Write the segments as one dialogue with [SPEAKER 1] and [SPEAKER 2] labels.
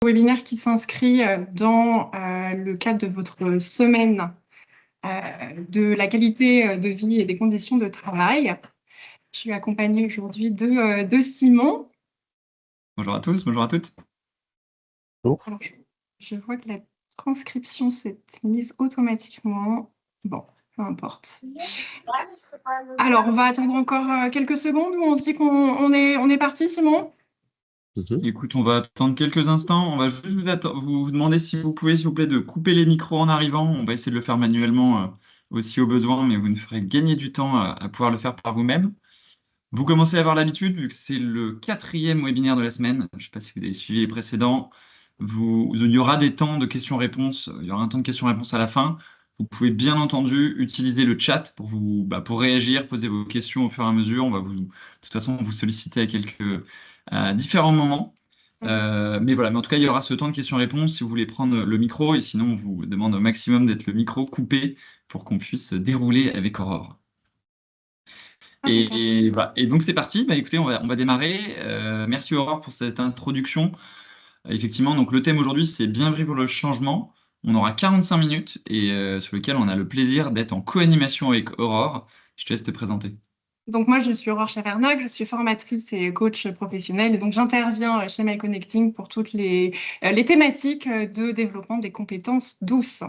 [SPEAKER 1] Webinaire qui s'inscrit dans le cadre de votre semaine de la qualité de vie et des conditions de travail. Je suis accompagnée aujourd'hui de Simon.
[SPEAKER 2] Bonjour à tous, bonjour à toutes.
[SPEAKER 3] Bonjour.
[SPEAKER 1] Alors, je vois que la transcription s'est mise automatiquement. Bon, peu importe. Alors, on va attendre encore quelques secondes ou on se dit qu'on est parti, Simon?
[SPEAKER 2] Écoute, on va attendre quelques instants. On va juste vous demander si vous pouvez, s'il vous plaît, de couper les micros en arrivant. On va essayer de le faire manuellement aussi au besoin, mais vous nous ferez gagner du temps à pouvoir le faire par vous-même. Vous commencez à avoir l'habitude, vu que c'est le 4e webinaire de la semaine. Je ne sais pas si vous avez suivi les précédents. Il y aura des temps de questions-réponses. Il y aura un temps de questions-réponses à la fin. Vous pouvez bien entendu utiliser le chat pour réagir, poser vos questions au fur et à mesure. On va de toute façon vous solliciter à différents moments. Mais voilà, mais en tout cas, il y aura ce temps de questions-réponses si vous voulez prendre le micro. Et sinon, on vous demande au maximum d'être le micro coupé pour qu'on puisse dérouler avec Aurore. Voilà. Et donc c'est parti. Écoutez, on va démarrer. Merci Aurore pour cette introduction. Effectivement, donc le thème aujourd'hui, c'est bien vivre le changement. On aura 45 minutes et sur lequel on a le plaisir d'être en co-animation avec Aurore. Je te laisse te présenter.
[SPEAKER 1] Donc moi, je suis Aurore Chavernac, je suis formatrice et coach professionnelle. Et donc j'interviens chez MyConnecting pour toutes les thématiques de développement des compétences douces.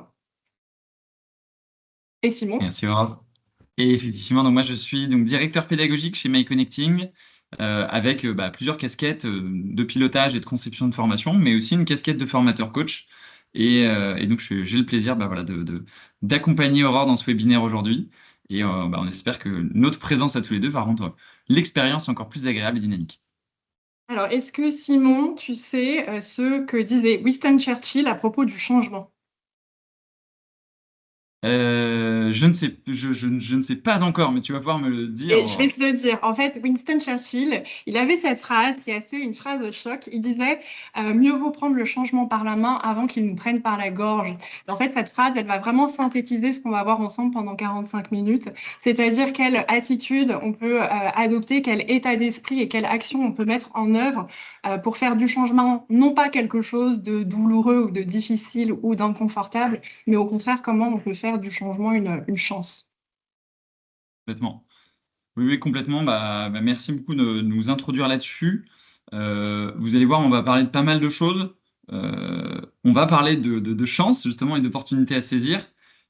[SPEAKER 1] Et Simon?
[SPEAKER 2] Merci Aurore. Et effectivement, donc moi je suis donc directeur pédagogique chez MyConnecting avec plusieurs casquettes de pilotage et de conception de formation, mais aussi une casquette de formateur coach. Et donc j'ai le plaisir d'accompagner Aurore dans ce webinaire aujourd'hui. Et on espère que notre présence à tous les deux va rendre l'expérience encore plus agréable et dynamique.
[SPEAKER 1] Alors, est-ce que Simon, tu sais ce que disait Winston Churchill à propos du changement?
[SPEAKER 2] Je ne sais pas encore, mais tu vas pouvoir me le dire,
[SPEAKER 1] Et je vais
[SPEAKER 2] Aurore.
[SPEAKER 1] te le dire. En fait, Winston Churchill, il avait cette phrase qui est assez une phrase de choc. Il disait mieux vaut prendre le changement par la main avant qu'il nous prenne par la gorge. Et en fait, cette phrase, elle va vraiment synthétiser ce qu'on va voir ensemble pendant 45 minutes. C'est-à-dire quelle attitude on peut adopter, quel état d'esprit et quelle action on peut mettre en œuvre pour faire du changement, non pas quelque chose de douloureux ou de difficile ou d'inconfortable, mais au contraire, comment on peut faire du changement une chance.
[SPEAKER 2] Complètement. Oui, oui, complètement. Merci beaucoup de nous introduire là-dessus. Vous allez voir, on va parler de pas mal de choses. On va parler de chance, justement, et d'opportunités à saisir.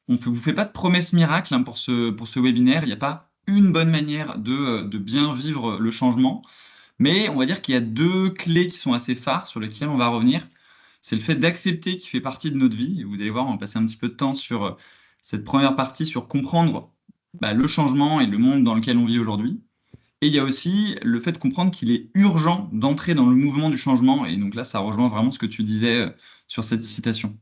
[SPEAKER 2] On ne vous fait pas de promesses miracles pour ce webinaire. Il n'y a pas une bonne manière de bien vivre le changement. Mais on va dire qu'il y a deux clés qui sont assez phares sur lesquelles on va revenir. C'est le fait d'accepter qu'il fait partie de notre vie. Et vous allez voir, on va passer un petit peu de temps sur cette première partie, sur comprendre le changement et le monde dans lequel on vit aujourd'hui. Et il y a aussi le fait de comprendre qu'il est urgent d'entrer dans le mouvement du changement. Et donc là, ça rejoint vraiment ce que tu disais sur cette citation.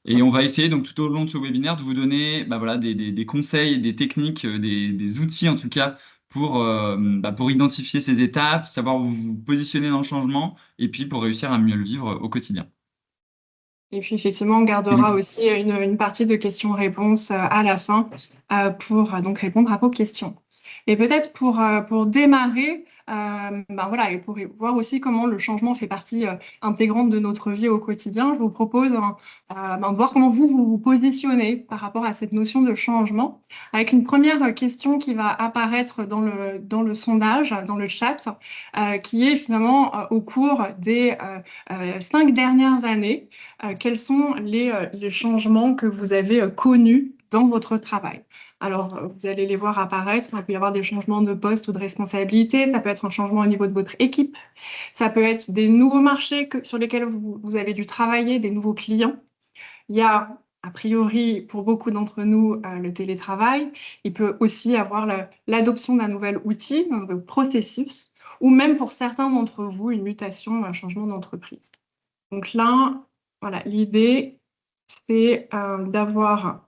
[SPEAKER 2] Et on va essayer donc tout au long de ce webinaire de vous donner des conseils, des techniques, des outils en tout cas pour identifier ces étapes, savoir où vous vous positionnez dans le changement et puis pour réussir à mieux le vivre au quotidien.
[SPEAKER 1] Et puis effectivement, on gardera aussi une partie de questions-réponses à la fin pour donc répondre à vos questions. Et peut-être pour démarrer, voilà, et pour voir aussi comment le changement fait partie intégrante de notre vie au quotidien, je vous propose de voir comment vous vous positionnez par rapport à cette notion de changement, avec une première question qui va apparaître dans le sondage, dans le chat, qui est finalement au cours des 5 dernières années, quels sont les changements que vous avez connus dans votre travail? Alors, vous allez les voir apparaître. Il peut y avoir des changements de poste ou de responsabilité. Ça peut être un changement au niveau de votre équipe. Ça peut être des nouveaux marchés sur lesquels vous avez dû travailler, des nouveaux clients. Il y a, a priori, pour beaucoup d'entre nous, le télétravail. Il peut aussi avoir l'adoption d'un nouvel outil, d'un nouveau processus, ou même pour certains d'entre vous, une mutation, un changement d'entreprise. Donc là, voilà, l'idée, c'est d'avoir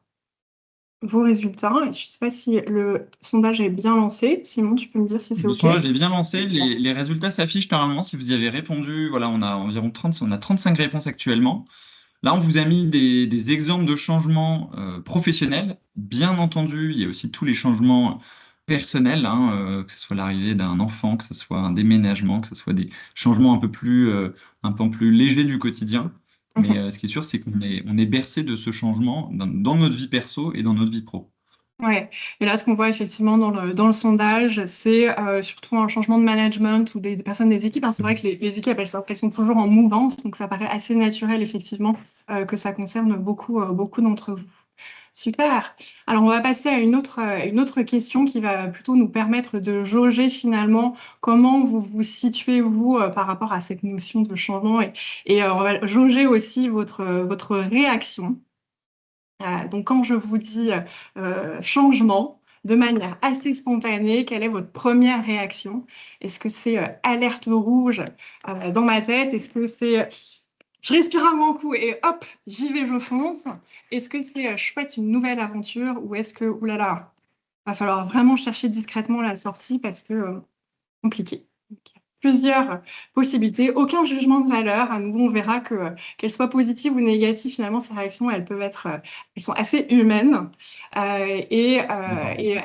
[SPEAKER 1] vos résultats. Je ne sais pas si le sondage est bien lancé. Simon, tu peux me dire si c'est
[SPEAKER 2] Le
[SPEAKER 1] OK?
[SPEAKER 2] sondage est bien lancé, les résultats s'affichent normalement si vous y avez répondu. Voilà, on a environ 30, on a 35 réponses actuellement. Là, on vous a mis des exemples de changements professionnels. Bien entendu, il y a aussi tous les changements personnel, hein, que ce soit l'arrivée d'un enfant, que ce soit un déménagement, que ce soit des changements un peu plus légers du quotidien. Mais ce qui est sûr, c'est on est bercé de ce changement dans notre vie perso et dans notre vie pro.
[SPEAKER 1] Ouais. Et là, ce qu'on voit effectivement dans le sondage, c'est surtout un changement de management ou des personnes des équipes, hein. C'est vrai que les équipes, elles sont toujours en mouvance, donc ça paraît assez naturel, effectivement, que ça concerne beaucoup d'entre vous. Super. Alors, on va passer à une autre question qui va plutôt nous permettre de jauger finalement comment vous vous situez, vous, par rapport à cette notion de changement et on va jauger aussi votre réaction. Donc, quand je vous dis changement, de manière assez spontanée, quelle est votre première réaction? Est-ce que c'est alerte rouge dans ma tête? Est-ce que c'est je respire un grand coup et hop, j'y vais, je fonce? Est-ce que c'est chouette, une nouvelle aventure? Ou est-ce que, oulala, va falloir vraiment chercher discrètement la sortie parce que compliqué. Donc, il y a plusieurs possibilités, aucun jugement de valeur. À nouveau, on verra que qu'elles soient positives ou négatives, finalement, ces réactions, elles peuvent être, elles sont assez humaines
[SPEAKER 2] D'accord.
[SPEAKER 1] et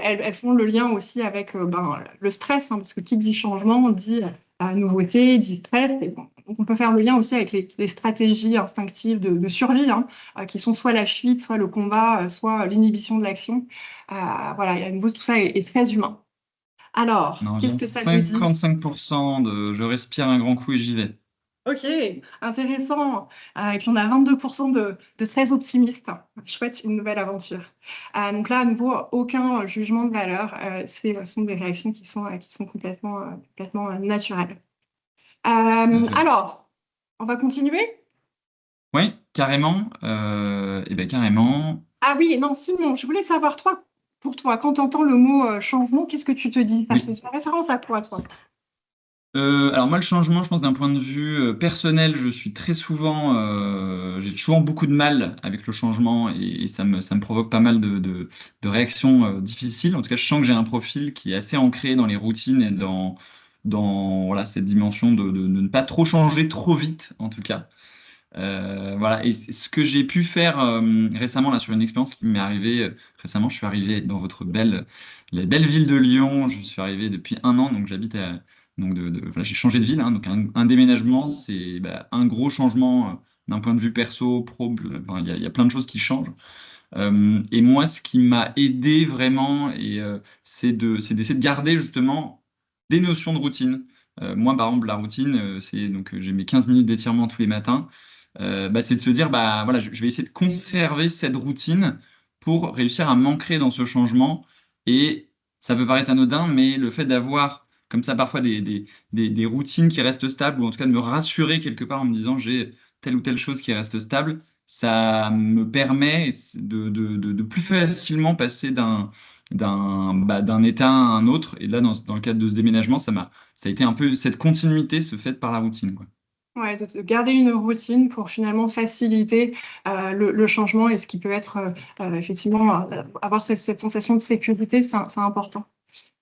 [SPEAKER 1] elles font le lien aussi avec le stress, hein, parce que qui dit changement dit nouveauté, dit stress. Et bon, donc on peut faire le lien aussi avec les stratégies instinctives de survie, hein, qui sont soit la fuite, soit le combat, soit l'inhibition de l'action. Voilà, et à nouveau, tout ça est très humain.
[SPEAKER 2] On
[SPEAKER 1] Alors,
[SPEAKER 2] en
[SPEAKER 1] qu'est-ce
[SPEAKER 2] vient
[SPEAKER 1] que ça vous dit?
[SPEAKER 2] 55% de je respire un grand coup et j'y vais.
[SPEAKER 1] Ok, intéressant. Et puis on a 22% de très optimistes. Chouette, une nouvelle aventure. Donc là, à nouveau, aucun jugement de valeur. Ce sont des réactions qui sont complètement naturelles.
[SPEAKER 2] Tout à fait.
[SPEAKER 1] Alors, on va continuer?
[SPEAKER 2] Oui, carrément. Et ben carrément.
[SPEAKER 1] Ah oui, non, Simon, je voulais savoir, toi, pour toi, quand tu entends le mot changement, qu'est-ce que tu te dis? Ça
[SPEAKER 2] Oui.
[SPEAKER 1] fait référence à quoi, toi?
[SPEAKER 2] Alors moi, le changement, je pense d'un point de vue personnel, j'ai souvent beaucoup de mal avec le changement et ça me provoque pas mal de réactions difficiles. En tout cas, je sens que j'ai un profil qui est assez ancré dans les routines et dans voilà, cette dimension de ne pas trop changer trop vite, en tout cas. Voilà. Et ce que j'ai pu faire récemment là sur une expérience qui m'est arrivée récemment, je suis arrivé dans la belle ville de Lyon. Je suis arrivé depuis 1 an, donc voilà, j'ai changé de ville, hein. Donc un déménagement, c'est un gros changement d'un point de vue perso, pro. Enfin, il y a plein de choses qui changent. Et moi, ce qui m'a aidé vraiment, c'est d'essayer de garder justement des notions de routine. Moi, par exemple, la routine, j'ai mes 15 minutes d'étirement tous les matins. C'est de se dire, voilà, je vais essayer de conserver cette routine pour réussir à m'ancrer dans ce changement. Et ça peut paraître anodin, mais le fait d'avoir comme ça parfois des routines qui restent stables, ou en tout cas de me rassurer quelque part en me disant j'ai telle ou telle chose qui reste stable, ça me permet de plus facilement passer d'un état à un autre. Et là, dans le cadre de ce déménagement, ça a été un peu cette continuité se faite par la routine, quoi.
[SPEAKER 1] Ouais, de garder une routine pour finalement faciliter le changement et ce qui peut être effectivement avoir cette sensation de sécurité, c'est important.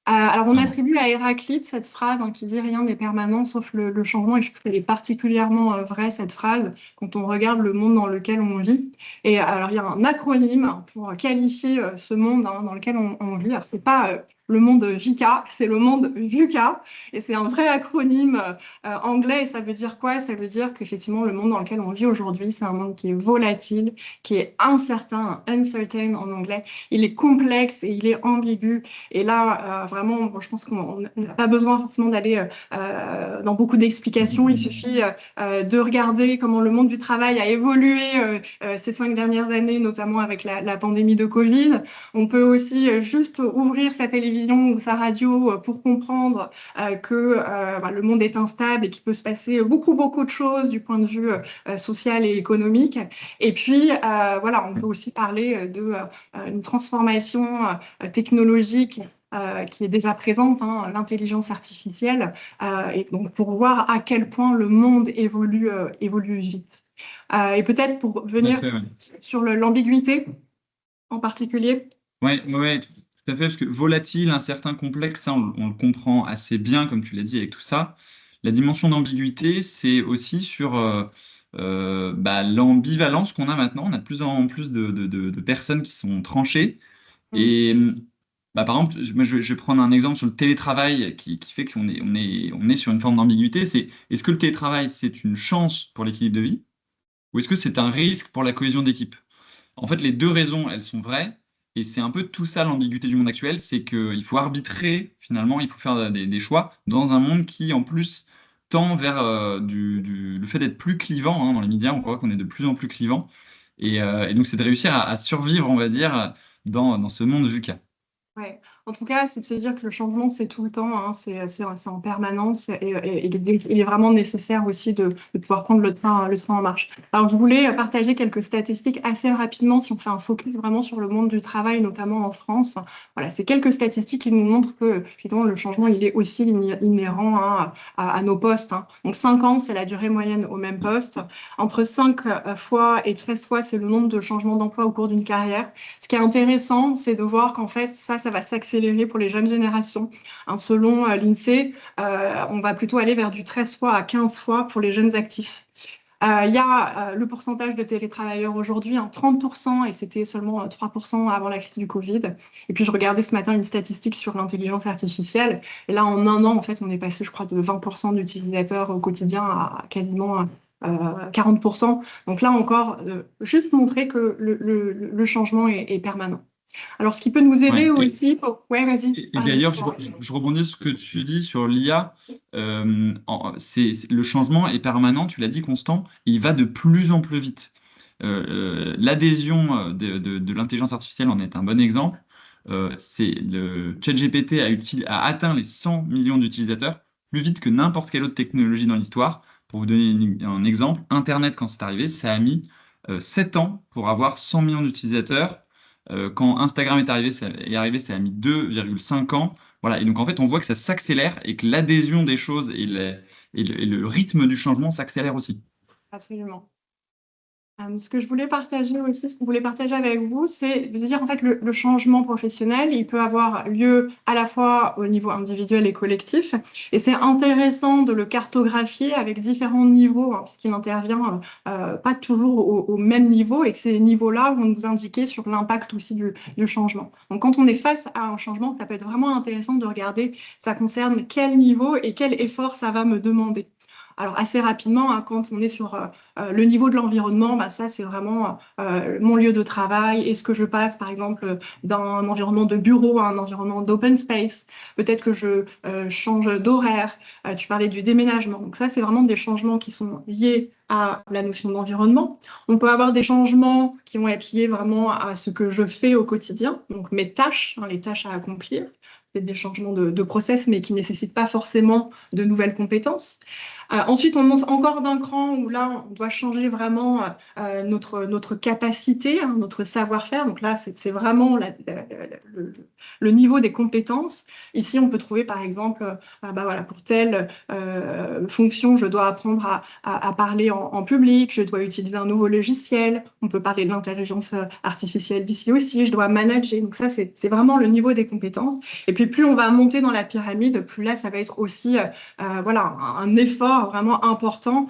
[SPEAKER 1] Alors, on
[SPEAKER 2] Clairement.
[SPEAKER 1] attribue à Héraclite cette phrase hein, qui dit rien n'est permanent sauf le changement, et je trouve qu'elle est particulièrement vraie, cette phrase, quand on regarde le monde dans lequel on vit. Et alors, il y a un acronyme pour qualifier ce monde hein, dans lequel on vit. Alors, c'est pas le monde VUCA, c'est le monde VUCA, et c'est un vrai acronyme anglais, et ça veut dire quoi? Ça veut dire qu'effectivement, le monde dans lequel on vit aujourd'hui, c'est un monde qui est volatile, qui est incertain, uncertain en anglais. Il est complexe et il est ambigu. Et là, vraiment, bon, je pense qu'on n'a pas besoin forcément d'aller dans beaucoup d'explications. Il suffit de regarder comment le monde du travail a évolué ces 5 dernières années, notamment avec la pandémie de Covid. On peut aussi juste ouvrir sa télévision ou sa radio pour comprendre que le monde est instable et qu'il peut se passer beaucoup de choses du point de vue social et économique. Et puis, voilà, on peut aussi parler de une transformation technologique qui est déjà présente, hein, l'intelligence artificielle, et donc pour voir à quel point le monde évolue vite. Et peut-être pour
[SPEAKER 2] Tout à
[SPEAKER 1] venir
[SPEAKER 2] fait, ouais.
[SPEAKER 1] sur l'ambiguïté en particulier.
[SPEAKER 2] Ouais, ouais, ouais, tout à fait, parce que volatile, incertain, complexe, ça, on le comprend assez bien, comme tu l'as dit, avec tout ça. La dimension d'ambiguïté, c'est aussi sur l'ambivalence qu'on a maintenant. On a de plus en plus de personnes qui sont tranchées.
[SPEAKER 1] Mm.
[SPEAKER 2] Et Bah, par exemple, moi, je vais prendre un exemple sur le télétravail qui fait qu'on est sur une forme d'ambiguïté. C'est est-ce que le télétravail, c'est une chance pour l'équilibre de vie ou est-ce que c'est un risque pour la cohésion d'équipe? En fait, les deux raisons, elles sont vraies. Et c'est un peu tout ça l'ambiguïté du monde actuel, c'est qu'il faut arbitrer, finalement, il faut faire des choix dans un monde qui, en plus, tend vers le fait d'être plus clivant. Hein, dans les médias, on voit qu'on est de plus en plus clivant. Et donc, c'est de réussir à survivre, on va dire, dans ce monde VUCA.
[SPEAKER 1] Ouais. En tout cas, c'est de se dire que le changement, c'est tout le temps, hein, c'est en permanence et il est vraiment nécessaire aussi de pouvoir prendre le train en marche. Alors, je voulais partager quelques statistiques assez rapidement si on fait un focus vraiment sur le monde du travail, notamment en France. Voilà, c'est quelques statistiques qui nous montrent que finalement, le changement, il est aussi inhérent, hein, à nos postes, hein. Donc, 5 ans, c'est la durée moyenne au même poste. Entre 5 fois et 13 fois, c'est le nombre de changements d'emploi au cours d'une carrière. Ce qui est intéressant, c'est de voir qu'en fait, ça va s'accélérer pour les jeunes générations. Hein, selon l'INSEE, on va plutôt aller vers du 13 fois à 15 fois pour les jeunes actifs. Il y a le pourcentage de télétravailleurs aujourd'hui, hein, 30%, et c'était seulement 3% avant la crise du Covid. Et puis, je regardais ce matin une statistique sur l'intelligence artificielle. Et là, en un an, en fait, on est passé, je crois, de 20% d'utilisateurs au quotidien à quasiment 40%. Donc là encore, juste montrer que le changement est permanent. Alors, ce qui peut nous aider
[SPEAKER 2] Ouais.
[SPEAKER 1] aussi Ouais, vas-y,
[SPEAKER 2] Et
[SPEAKER 1] allez.
[SPEAKER 2] d'ailleurs, je rebondis sur ce que tu dis sur l'IA. Le changement est permanent, tu l'as dit, constant, et il va de plus en plus vite. L'adhésion de l'intelligence artificielle en est un bon exemple. Le ChatGPT a atteint les 100 millions d'utilisateurs plus vite que n'importe quelle autre technologie dans l'histoire. Pour vous donner un exemple, Internet, quand c'est arrivé, ça a mis 7 ans pour avoir 100 millions d'utilisateurs. Quand Instagram est arrivé, ça a mis 2,5 ans. Voilà. Et donc, en fait, on voit que ça s'accélère et que l'adhésion des choses et le rythme du changement s'accélère aussi.
[SPEAKER 1] Absolument. Ce que je voulais partager aussi, ce qu'on voulait partager avec vous, c'est de dire en fait le changement professionnel, il peut avoir lieu à la fois au niveau individuel et collectif, et c'est intéressant de le cartographier avec différents niveaux, hein, puisqu'il intervient pas toujours au même niveau, et que ces niveaux-là vont nous indiquer sur l'impact aussi du changement. Donc quand on est face à un changement, ça peut être vraiment intéressant de regarder ça concerne quel niveau et quel effort ça va me demander. Alors assez rapidement, hein, quand on est sur le niveau de l'environnement, bah, ça c'est vraiment mon lieu de travail. Est-ce que je passe par exemple d'un environnement de bureau à un environnement d'open space? Peut-être que je change d'horaire. Tu parlais du déménagement. Donc ça c'est vraiment des changements qui sont liés à la notion d'environnement. On peut avoir des changements qui vont être liés vraiment à ce que je fais au quotidien, donc mes tâches, hein, les tâches à accomplir. C'est des changements de process, mais qui ne nécessitent pas forcément de nouvelles compétences. Ensuite, on monte encore d'un cran où là, on doit changer vraiment notre capacité, hein, notre savoir-faire. Donc là, c'est vraiment le niveau des compétences. Ici, on peut trouver, par exemple, bah voilà, pour telle fonction, je dois apprendre à parler en public, je dois utiliser un nouveau logiciel. On peut parler de l'intelligence artificielle d'ici aussi, je dois manager. Donc ça, c'est vraiment le niveau des compétences. Et puis, plus on va monter dans la pyramide, plus là, ça va être aussi voilà, un effort vraiment important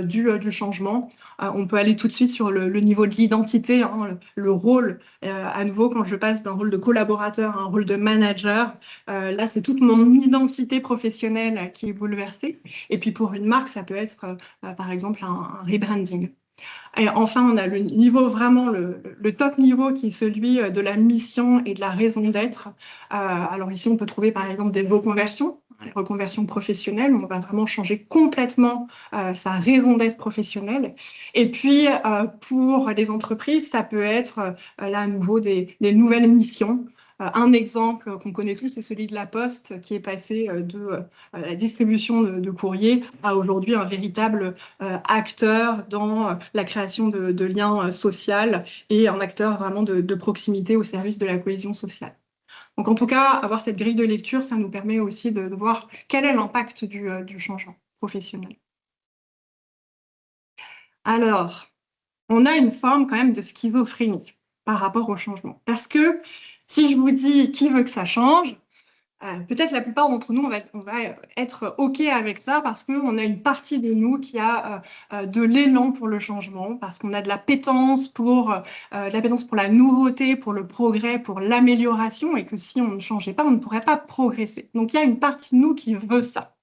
[SPEAKER 1] du changement. On peut aller tout de suite sur le niveau de l'identité, hein, le rôle. À nouveau, quand je passe d'un rôle de collaborateur à un rôle de manager, là, c'est toute mon identité professionnelle qui est bouleversée. Et puis pour une marque, ça peut être, par exemple, un rebranding. Et enfin, on a le niveau vraiment, le top niveau qui est celui de la mission et de la raison d'être. Alors ici, on peut trouver par exemple des reconversions, les reconversions professionnelles, où on va vraiment changer complètement sa raison d'être professionnelle. Et puis, pour les entreprises, ça peut être là à nouveau des nouvelles missions. Un exemple qu'on connaît tous, c'est celui de la Poste, qui est passé de la distribution de courrier à aujourd'hui un véritable acteur dans la création de liens sociaux et un acteur vraiment de proximité au service de la cohésion sociale. Donc en tout cas, avoir cette grille de lecture, ça nous permet aussi de voir quel est l'impact du changement professionnel. Alors, on a une forme quand même de schizophrénie par rapport au changement. Parce que si je vous dis qui veut que ça change, Peut-être la plupart d'entre nous, on va être OK avec ça parce qu'on a une partie de nous qui a de l'élan pour le changement, parce qu'on a de la pétence pour la nouveauté, pour le progrès, pour l'amélioration, et que si on ne changeait pas, on ne pourrait pas progresser. Donc il y a une partie de nous qui veut ça.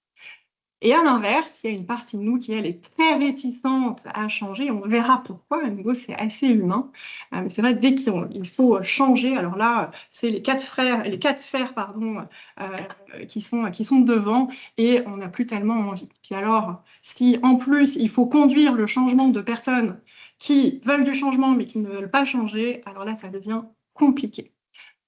[SPEAKER 1] Et à l'inverse, il y a une partie de nous qui, elle, est très réticente à changer. On verra pourquoi. À nouveau, c'est assez humain. Mais c'est vrai, dès qu'il faut changer, alors là, c'est les quatre fers, pardon, qui sont devant, et on n'a plus tellement envie. Puis alors, si en plus, il faut conduire le changement de personnes qui veulent du changement, mais qui ne veulent pas changer, alors là, ça devient compliqué.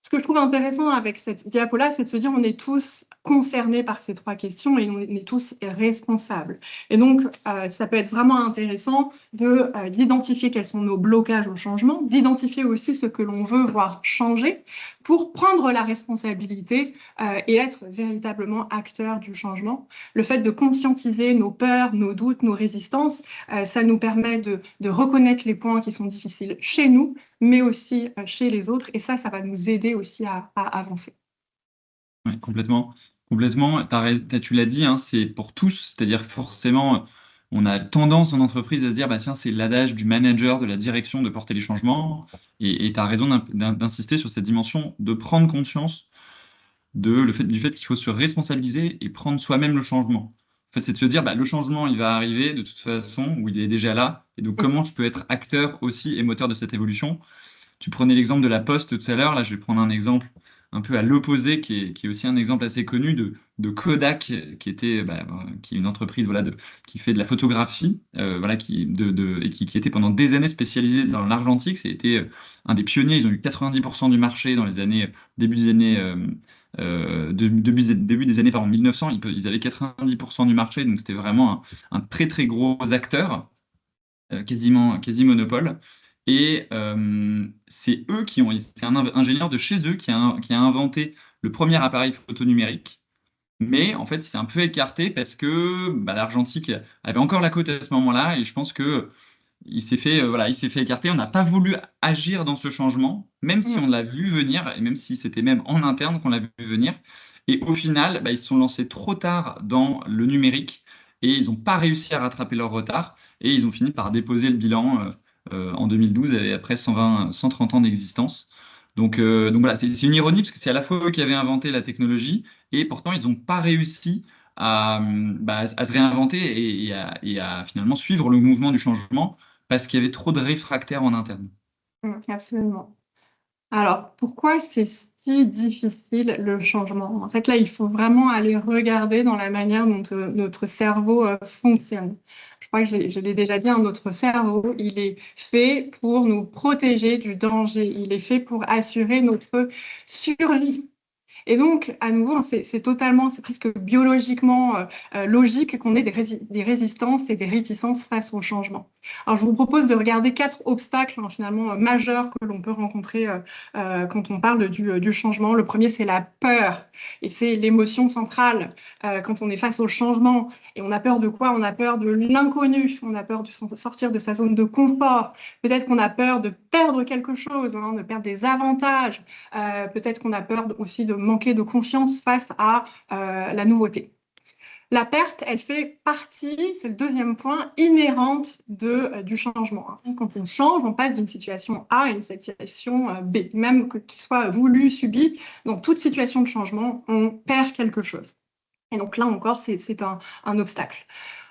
[SPEAKER 1] Ce que je trouve intéressant avec cette diapo-là, c'est de se dire on est tous concernés par ces trois questions et on est tous responsables. Et donc, ça peut être vraiment intéressant d'identifier quels sont nos blocages au changement, d'identifier aussi ce que l'on veut voir changer pour prendre la responsabilité et être véritablement acteur du changement. Le fait de conscientiser nos peurs, nos doutes, nos résistances, ça nous permet de reconnaître les points qui sont difficiles chez nous, mais aussi chez les autres. Et ça va nous aider aussi à avancer.
[SPEAKER 2] Ouais, complètement. Complètement. Tu l'as dit, hein, c'est pour tous. C'est-à-dire forcément, on a tendance en entreprise à se dire, bah, tiens, c'est l'adage du manager, de la direction de porter les changements. Et tu as raison d'insister sur cette dimension, de prendre conscience du fait qu'il faut se responsabiliser et prendre soi-même le changement. En fait, c'est de se dire, bah, le changement, il va arriver de toute façon, ou il est déjà là. Et donc, comment je peux être acteur aussi et moteur de cette évolution? Tu prenais l'exemple de la Poste tout à l'heure. Là, je vais prendre un exemple un peu à l'opposé, qui est aussi un exemple assez connu de Kodak, qui est une entreprise qui fait de la photographie, et qui était pendant des années spécialisée dans l'argentique. C'était un des pionniers. Ils ont eu 90% du marché dans les années, début des années 1900. Ils avaient 90% du marché, donc c'était vraiment un très très gros acteur, quasi monopole. Et c'est un ingénieur de chez eux qui a inventé le premier appareil photo numérique. Mais en fait, il s'est un peu écarté parce que l'argentique avait encore la cote à ce moment-là. Et je pense que il s'est fait écarter. On n'a pas voulu agir dans ce changement, même si on l'a vu venir, et même si c'était même en interne qu'on l'a vu venir. Et au final, ils se sont lancés trop tard dans le numérique et ils n'ont pas réussi à rattraper leur retard. Et ils ont fini par déposer le bilan en 2012, après 130 ans d'existence. Donc voilà, c'est une ironie parce que c'est à la fois eux qui avaient inventé la technologie et pourtant ils n'ont pas réussi à se réinventer et à finalement suivre le mouvement du changement parce qu'il y avait trop de réfractaires en interne.
[SPEAKER 1] Absolument. Alors, pourquoi c'est si difficile le changement? En fait, là, il faut vraiment aller regarder dans la manière dont notre cerveau fonctionne. Je crois que je l'ai déjà dit, hein, notre cerveau, il est fait pour nous protéger du danger. Il est fait pour assurer notre survie. Et donc, à nouveau, c'est presque biologiquement logique qu'on ait des résistances et des réticences face au changement. Alors, je vous propose de regarder 4 obstacles finalement majeurs que l'on peut rencontrer quand on parle du changement. Le premier, c'est la peur, et c'est l'émotion centrale quand on est face au changement. Et on a peur de quoi? On a peur de l'inconnu, on a peur de sortir de sa zone de confort. Peut-être qu'on a peur de perdre quelque chose, hein, de perdre des avantages. Peut-être qu'on a peur aussi de manquer de confiance face à la nouveauté. La perte, elle fait partie, c'est le deuxième point, inhérente du changement. Quand on change, on passe d'une situation A à une situation B, même qu'il soit voulu, subi. Dans toute situation de changement, on perd quelque chose. Et donc là encore, c'est un obstacle.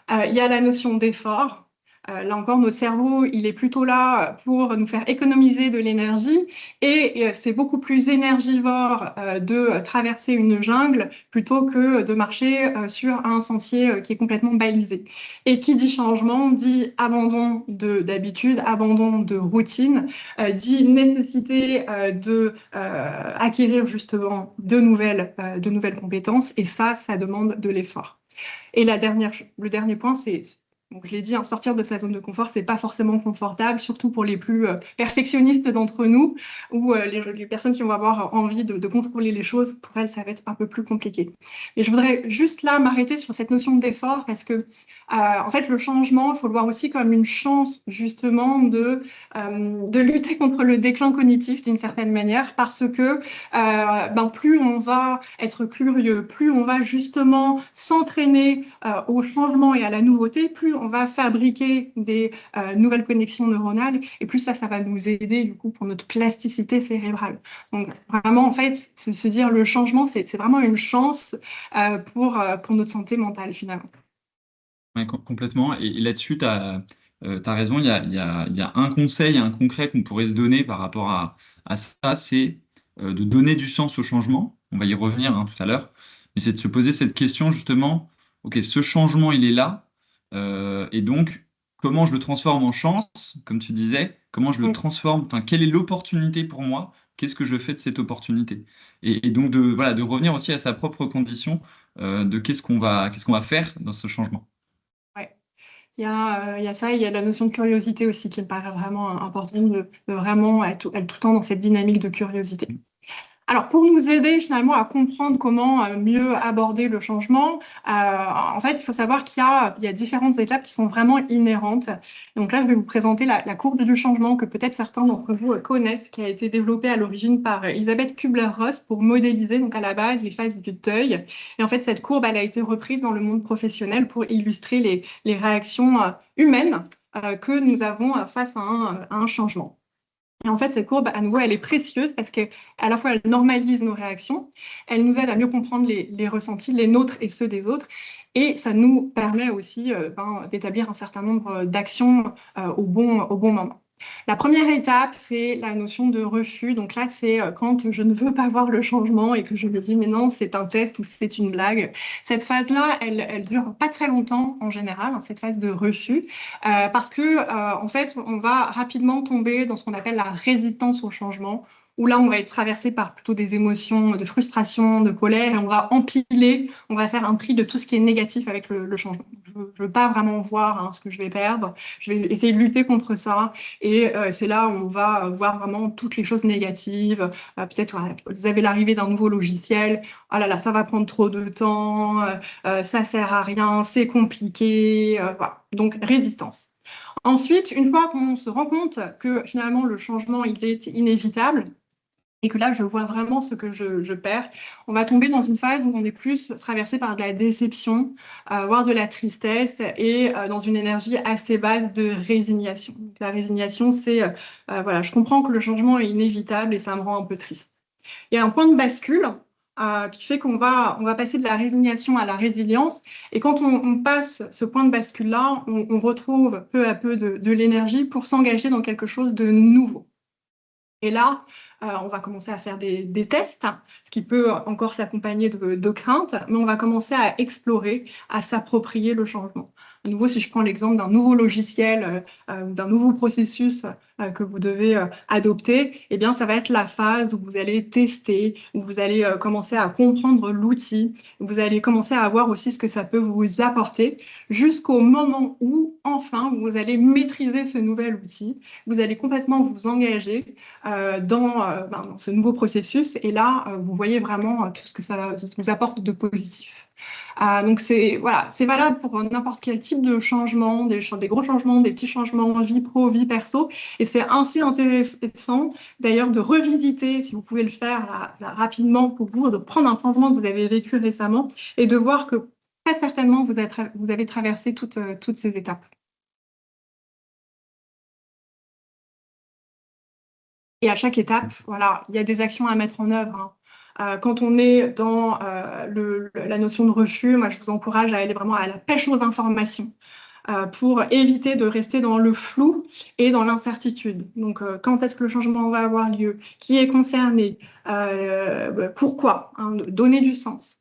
[SPEAKER 1] Il y a la notion d'effort. Là encore, notre cerveau, il est plutôt là pour nous faire économiser de l'énergie et c'est beaucoup plus énergivore de traverser une jungle plutôt que de marcher sur un sentier qui est complètement balisé. Et qui dit changement dit abandon d'habitude, abandon de routine, dit nécessité d'acquérir justement de nouvelles compétences et ça demande de l'effort. Et le dernier point, c'est, donc je l'ai dit, sortir de sa zone de confort, c'est pas forcément confortable, surtout pour les plus perfectionnistes d'entre nous, ou les personnes qui vont avoir envie de contrôler les choses, pour elles, ça va être un peu plus compliqué. Et je voudrais juste là m'arrêter sur cette notion d'effort, parce que En fait, le changement, il faut le voir aussi comme une chance justement de lutter contre le déclin cognitif d'une certaine manière, parce que plus on va être curieux, plus on va justement s'entraîner au changement et à la nouveauté, plus on va fabriquer des nouvelles connexions neuronales, et plus ça va nous aider du coup pour notre plasticité cérébrale. Donc vraiment, en fait, se dire le changement, c'est vraiment une chance pour notre santé mentale finalement.
[SPEAKER 2] Ouais, complètement. Et là-dessus, tu as raison. Il y a un conseil, un concret qu'on pourrait se donner par rapport à ça, c'est de donner du sens au changement. On va y revenir hein, tout à l'heure. Mais c'est de se poser cette question justement, OK, ce changement, il est là. Et donc, comment je le transforme en chance, comme tu disais, comment je le
[SPEAKER 1] Mm.
[SPEAKER 2] transforme, enfin, quelle est l'opportunité pour moi? Qu'est-ce que je fais de cette opportunité? Et donc, voilà, de revenir aussi à sa propre condition de qu'est-ce qu'on va faire dans ce changement.
[SPEAKER 1] Ouais. Il y a ça, il y a la notion de curiosité aussi qui me paraît vraiment importante de vraiment être tout le temps dans cette dynamique de curiosité. Alors, pour nous aider finalement à comprendre comment mieux aborder le changement, en fait, il faut savoir il y a différentes étapes qui sont vraiment inhérentes. Donc là, je vais vous présenter la courbe du changement que peut-être certains d'entre vous connaissent, qui a été développée à l'origine par Elisabeth Kubler-Ross pour modéliser donc à la base les phases du deuil. Et en fait, cette courbe, elle a été reprise dans le monde professionnel pour illustrer les réactions humaines que nous avons face à un changement. Et en fait, cette courbe, à nouveau, elle est précieuse parce qu'à la fois, elle normalise nos réactions, elle nous aide à mieux comprendre les ressentis, les nôtres et ceux des autres, et ça nous permet aussi d'établir un certain nombre d'actions au bon moment. La première étape, c'est la notion de refus. Donc là, c'est quand je ne veux pas voir le changement et que je me dis, mais non, c'est un test ou c'est une blague. Cette phase-là, elle dure pas très longtemps en général, hein, cette phase de refus. Parce que en fait, on va rapidement tomber dans ce qu'on appelle la résistance au changement, où là, on va être traversé par plutôt des émotions de frustration, de colère, et on va empiler, on va faire un tri de tout ce qui est négatif avec le changement. Je veux pas vraiment voir hein, ce que je vais perdre, je vais essayer de lutter contre ça, et c'est là où on va voir vraiment toutes les choses négatives. Peut-être vous avez l'arrivée d'un nouveau logiciel, oh là là, ça va prendre trop de temps, ça sert à rien, c'est compliqué, voilà. Donc résistance. Ensuite, une fois qu'on se rend compte que finalement le changement il est inévitable et que là je vois vraiment ce que je perds, on va tomber dans une phase où on est plus traversé par de la déception, voire de la tristesse et dans une énergie assez basse de résignation. Donc, la résignation, c'est voilà, je comprends que le changement est inévitable et ça me rend un peu triste. Il y a un point de bascule qui fait on va passer de la résignation à la résilience. Et quand on passe ce point de bascule-là, on retrouve peu à peu de l'énergie pour s'engager dans quelque chose de nouveau. Et là, on va commencer à faire des tests, ce qui peut encore s'accompagner de craintes, mais on va commencer à explorer, à s'approprier le changement. À nouveau, si je prends l'exemple d'un nouveau logiciel, d'un nouveau processus que vous devez adopter, eh bien, ça va être la phase où vous allez tester, où vous allez commencer à comprendre l'outil, où vous allez commencer à voir aussi ce que ça peut vous apporter, jusqu'au moment où, enfin, vous allez maîtriser ce nouvel outil, vous allez complètement vous engager dans ce nouveau processus. Et là, vous voyez vraiment tout ce que ça vous apporte de positif. Donc c'est voilà, c'est valable pour n'importe quel type de changement, des gros changements, des petits changements, vie pro, vie perso. Et c'est assez intéressant d'ailleurs de revisiter, si vous pouvez le faire là, rapidement pour vous, de prendre un changement que vous avez vécu récemment et de voir que très certainement vous avez traversé toutes ces étapes. Et à chaque étape, voilà, il y a des actions à mettre en œuvre, hein. Quand on est dans la notion de refus, moi, je vous encourage à aller vraiment à la pêche aux informations pour éviter de rester dans le flou et dans l'incertitude. Donc, quand est-ce que le changement va avoir lieu? Qui est concerné? Pourquoi? Hein, donner du sens.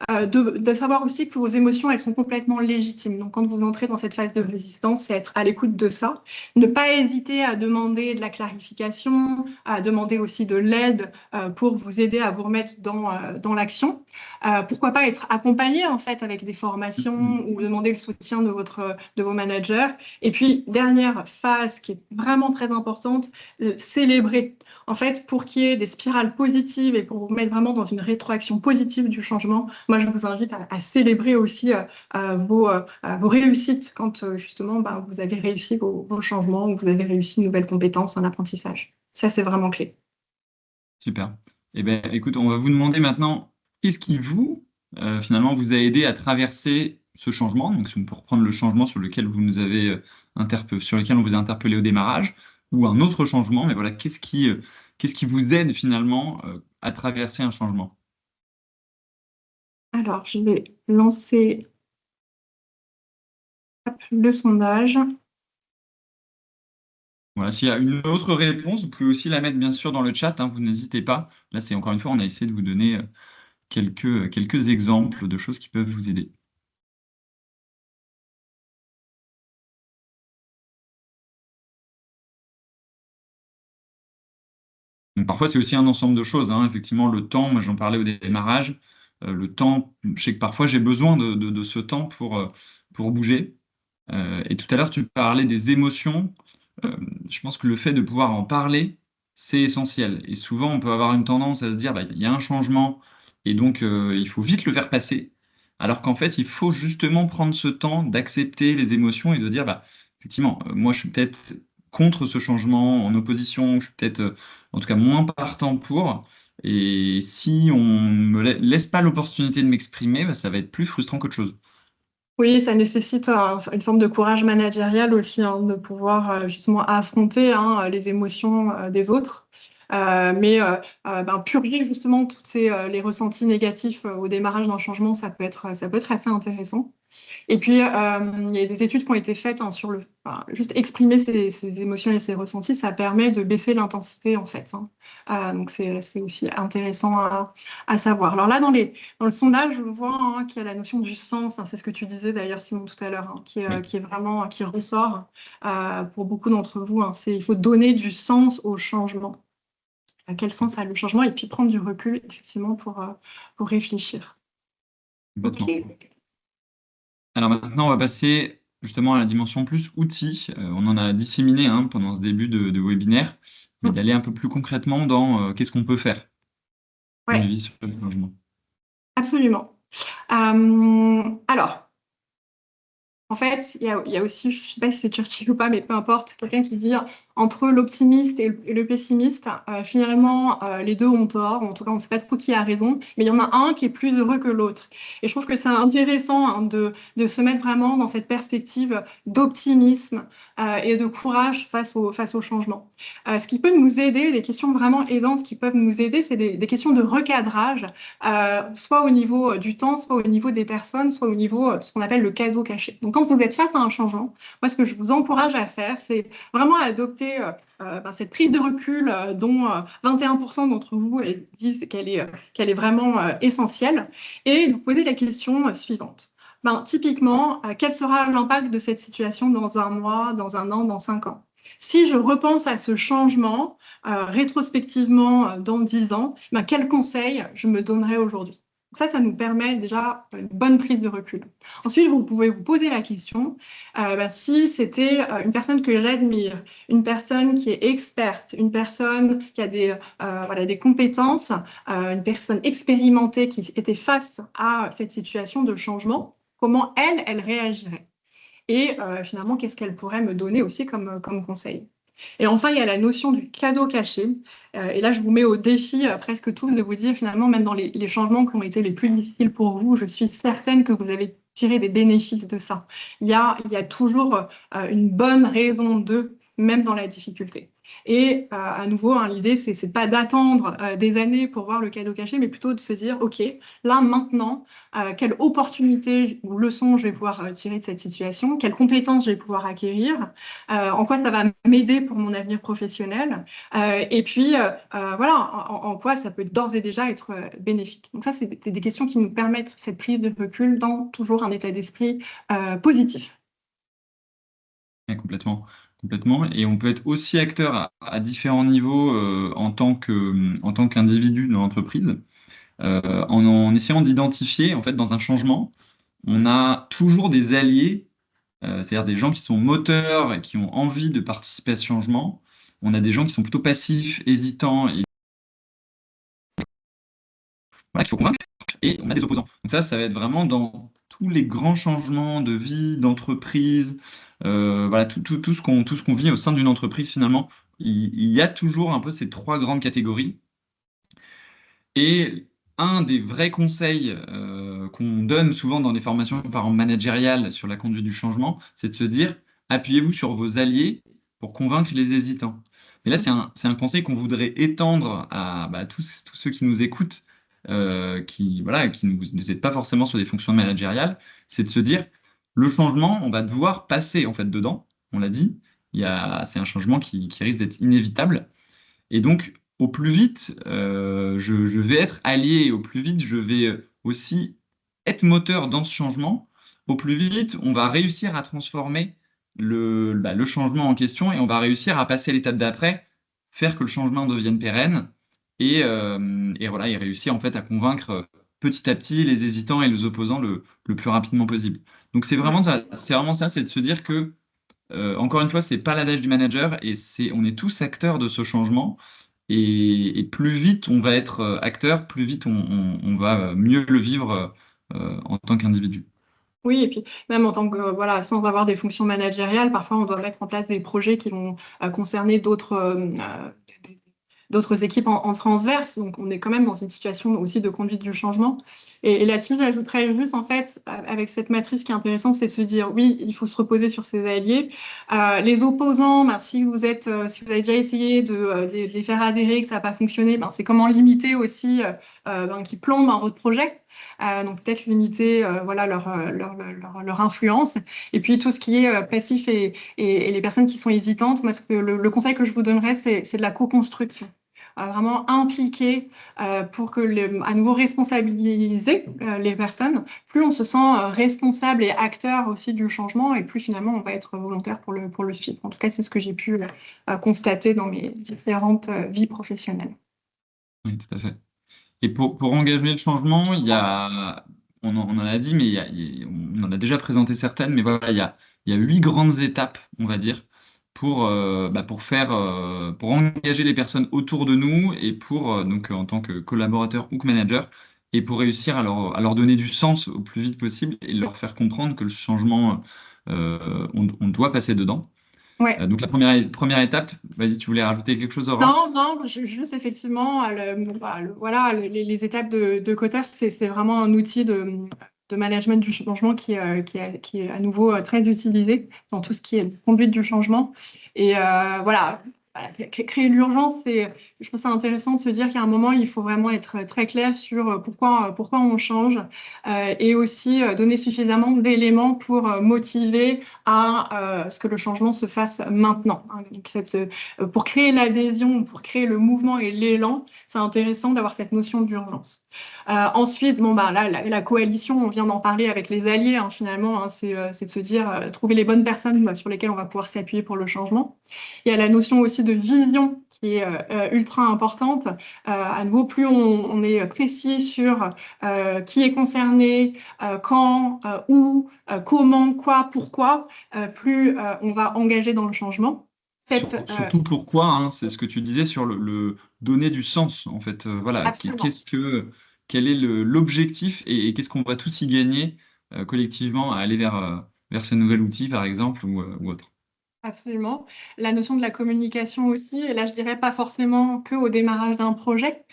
[SPEAKER 1] De savoir aussi que vos émotions, elles sont complètement légitimes. Donc, quand vous entrez dans cette phase de résistance, c'est être à l'écoute de ça. Ne pas hésiter à demander de la clarification, à demander aussi de l'aide pour vous aider à vous remettre dans l'action. Pourquoi pas être accompagné, en fait, avec des formations ou demander le soutien de vos managers. Et puis, dernière phase qui est vraiment très importante, célébrer. En fait, pour qu'il y ait des spirales positives et pour vous mettre vraiment dans une rétroaction positive du changement, moi, je vous invite à célébrer aussi vos réussites quand justement vous avez réussi vos changements ou vous avez réussi une nouvelle compétence en apprentissage. Ça, c'est vraiment clé.
[SPEAKER 2] Super. Eh bien, écoute, on va vous demander maintenant, qu'est-ce qui finalement, vous a aidé à traverser ce changement? Donc, si on peut reprendre le changement sur lequel vous nous avez sur lequel on vous a interpellé au démarrage, ou un autre changement, mais voilà, qu'est-ce qui vous aide finalement à traverser un changement?
[SPEAKER 1] Alors, je vais lancer le sondage.
[SPEAKER 2] Voilà, s'il y a une autre réponse, vous pouvez aussi la mettre bien sûr dans le chat, hein, vous n'hésitez pas. Là, c'est encore une fois, on a essayé de vous donner quelques exemples de choses qui peuvent vous aider. Donc, parfois, c'est aussi un ensemble de choses, hein. Effectivement, le temps, moi j'en parlais au démarrage, le temps, je sais que parfois j'ai besoin de ce temps pour bouger. Et tout à l'heure, tu parlais des émotions. Je pense que le fait de pouvoir en parler, c'est essentiel. Et souvent, on peut avoir une tendance à se dire, bah, il y a un changement, et donc il faut vite le faire passer. Alors qu'en fait, il faut justement prendre ce temps d'accepter les émotions et de dire, bah, effectivement, moi, je suis peut-être contre ce changement, en opposition, je suis peut-être, en tout cas, moins partant pour. Et si on me laisse pas l'opportunité de m'exprimer, bah, ça va être plus frustrant qu'autre chose.
[SPEAKER 1] Oui, ça nécessite une forme de courage managérial aussi, hein, de pouvoir justement affronter les émotions des autres. Purger justement toutes les ressentis négatifs au démarrage d'un changement, ça peut être assez intéressant. Et puis, il y a des études qui ont été faites sur juste exprimer ses émotions et ses ressentis, ça permet de baisser l'intensité, en fait, hein. Donc, c'est aussi intéressant à savoir. Alors là, dans le sondage, je vois qu'il y a la notion du sens, hein, c'est ce que tu disais d'ailleurs, Simon, tout à l'heure, hein,
[SPEAKER 2] Oui,
[SPEAKER 1] qui est vraiment, qui ressort pour beaucoup d'entre vous, hein. Il faut donner du sens au changement. À quel sens a le changement? Et puis prendre du recul, effectivement, pour réfléchir. OK.
[SPEAKER 2] complètement. Alors maintenant, on va passer justement à la dimension plus outils. On en a disséminé, hein, pendant ce début de webinaire, mais
[SPEAKER 1] Mm.
[SPEAKER 2] d'aller un peu plus concrètement dans qu'est-ce qu'on peut faire. Point de
[SPEAKER 1] Ouais.
[SPEAKER 2] vue sur le changement.
[SPEAKER 1] Absolument. Alors, en fait, il y a aussi, je ne sais pas si c'est Churchill ou pas, mais peu importe, quelqu'un qui dit entre l'optimiste et le pessimiste, finalement, les deux ont tort. En tout cas, on ne sait pas trop qui a raison, mais il y en a un qui est plus heureux que l'autre. Et je trouve que c'est intéressant de se mettre vraiment dans cette perspective d'optimisme et de courage face au changement. Ce qui peut nous aider, les questions vraiment aidantes qui peuvent nous aider, c'est des questions de recadrage, soit au niveau du temps, soit au niveau des personnes, soit au niveau de ce qu'on appelle le cadeau caché. Donc, quand vous êtes face à un changement, moi, ce que je vous encourage à faire, c'est vraiment adopter cette prise de recul dont 21% d'entre vous disent qu'elle est vraiment essentielle et de vous poser la question suivante. Typiquement, quel sera l'impact de cette situation dans un mois, dans un an, dans 5 ans? Si je repense à ce changement rétrospectivement dans 10 ans, quel conseil je me donnerais aujourd'hui? Ça nous permet déjà une bonne prise de recul. Ensuite, vous pouvez vous poser la question, si c'était une personne que j'admire, une personne qui est experte, une personne qui a des compétences, une personne expérimentée qui était face à cette situation de changement, comment elle réagirait? Et finalement, qu'est-ce qu'elle pourrait me donner aussi comme conseil? Et enfin, il y a la notion du cadeau caché. Et là, je vous mets au défi presque tous de vous dire finalement, même dans les changements qui ont été les plus difficiles pour vous, je suis certaine que vous avez tiré des bénéfices de ça. Il y a toujours une bonne raison de, même dans la difficulté. Et à nouveau, l'idée, c'est pas d'attendre des années pour voir le cadeau caché, mais plutôt de se dire, OK, là, maintenant, quelle opportunité ou leçon je vais pouvoir tirer de cette situation, quelles compétences je vais pouvoir acquérir, en quoi ça va m'aider pour mon avenir professionnel, et puis voilà, en quoi ça peut d'ores et déjà être bénéfique. Donc ça, c'est des questions qui nous permettent cette prise de recul dans toujours un état d'esprit positif.
[SPEAKER 2] Ouais, complètement, complètement. Et on peut être aussi acteur à différents niveaux en tant qu'individu dans l'entreprise, en essayant d'identifier, en fait, dans un changement, on a toujours des alliés, c'est-à-dire des gens qui sont moteurs et qui ont envie de participer à ce changement, on a des gens qui sont plutôt passifs, hésitants, et voilà, qu'il faut convaincre, et on a des opposants. Donc ça va être vraiment dans tous les grands changements de vie, d'entreprise, voilà, tout ce qu'on vit au sein d'une entreprise finalement. Il y a toujours un peu ces trois grandes catégories. Et un des vrais conseils qu'on donne souvent dans des formations, par exemple managériales sur la conduite du changement, c'est de se dire, appuyez-vous sur vos alliés pour convaincre les hésitants. Mais là, c'est un conseil qu'on voudrait étendre à tous ceux qui nous écoutent, voilà, qui ne aident pas forcément sur des fonctions managériales, c'est de se dire, le changement, on va devoir passer en fait dedans. On l'a dit, c'est un changement qui risque d'être inévitable. Et donc, au plus vite, je vais être allié, au plus vite, je vais aussi être moteur dans ce changement. Au plus vite, on va réussir à transformer le changement en question et on va réussir à passer à l'étape d'après, faire que le changement devienne pérenne et voilà, et réussir en fait à convaincre petit à petit les hésitants et les opposants le plus rapidement possible. Donc c'est vraiment ça, c'est de se dire que encore une fois, c'est pas l'adage du manager et on est tous acteurs de ce changement. Et plus vite on va être acteur, plus vite on va mieux le vivre en tant qu'individu.
[SPEAKER 1] Oui, et puis même en tant que, voilà, sans avoir des fonctions managériales, parfois on doit mettre en place des projets qui vont concerner d'autres équipes en transverse. Donc, on est quand même dans une situation aussi de conduite du changement. Et là-dessus, j'ajouterais juste, en fait, avec cette matrice qui est intéressante, c'est de se dire, oui, il faut se reposer sur ses alliés. Les opposants, ben, si vous avez déjà essayé de les faire adhérer, que ça n'a pas fonctionné, ben, c'est comment limiter aussi ben, qui plombent dans votre projet. Donc, peut-être limiter voilà, leur influence. Et puis, tout ce qui est passif et les personnes qui sont hésitantes, moi, le conseil que je vous donnerais, c'est de la co-construction. Vraiment impliquer pour à nouveau responsabiliser les personnes. Plus on se sent responsable et acteur aussi du changement, et plus finalement on va être volontaire pour le suivre. En tout cas, c'est ce que j'ai pu constater dans mes différentes vies professionnelles.
[SPEAKER 2] Oui, tout à fait. Et pour engager le changement, on en a dit, mais on en a déjà présenté certaines, mais voilà, il y a 8 grandes étapes, on va dire, pour engager les personnes autour de nous et donc, en tant que collaborateur ou que manager, et pour réussir à leur donner du sens au plus vite possible et leur faire comprendre que le changement, on doit passer dedans.
[SPEAKER 1] Ouais.
[SPEAKER 2] Donc la première étape, vas-y, tu voulais rajouter quelque chose, Aurore?
[SPEAKER 1] Non, juste effectivement, voilà, les étapes de Cotter, c'est vraiment un outil de management du changement qui est à nouveau très utilisé dans tout ce qui est conduite du changement. Et voilà, créer l'urgence, je trouve ça intéressant de se dire qu'à un moment, il faut vraiment être très clair sur pourquoi on change et aussi donner suffisamment d'éléments pour motiver à ce que le changement se fasse maintenant. Hein. Donc, pour créer l'adhésion, pour créer le mouvement et l'élan, c'est intéressant d'avoir cette notion d'urgence. Ensuite, bon, bah, là, la coalition, on vient d'en parler avec les alliés, hein, finalement, hein, c'est de se dire, trouver les bonnes personnes sur lesquelles on va pouvoir s'appuyer pour le changement. Il y a la notion aussi de vision qui est ultra importante. À nouveau, plus on est précis sur qui est concerné, quand, où, comment, quoi, pourquoi, plus on va engager dans le changement.
[SPEAKER 2] Surtout pourquoi, hein, c'est ce que tu disais sur le donner du sens, en fait. Voilà,
[SPEAKER 1] Absolument.
[SPEAKER 2] quel est l'objectif et qu'est-ce qu'on va tous y gagner collectivement à aller vers ce nouvel outil, par exemple, ou autre.
[SPEAKER 1] Absolument. La notion de la communication aussi, et là je dirais pas forcément que au démarrage d'un projet.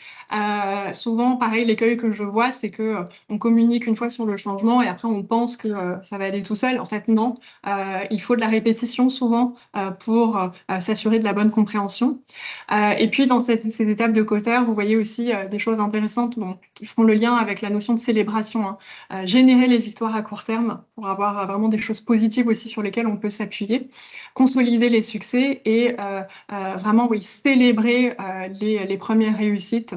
[SPEAKER 1] Souvent, pareil, l'écueil que je vois, c'est que on communique une fois sur le changement et après on pense que ça va aller tout seul. En fait, non. Il faut de la répétition souvent pour s'assurer de la bonne compréhension. Et puis dans ces étapes de Cotter, vous voyez aussi des choses intéressantes qui font le lien avec la notion de célébration. Hein. Générer les victoires à court terme pour avoir vraiment des choses positives aussi sur lesquelles on peut s'appuyer, consolider les succès et vraiment oui, célébrer les premières réussites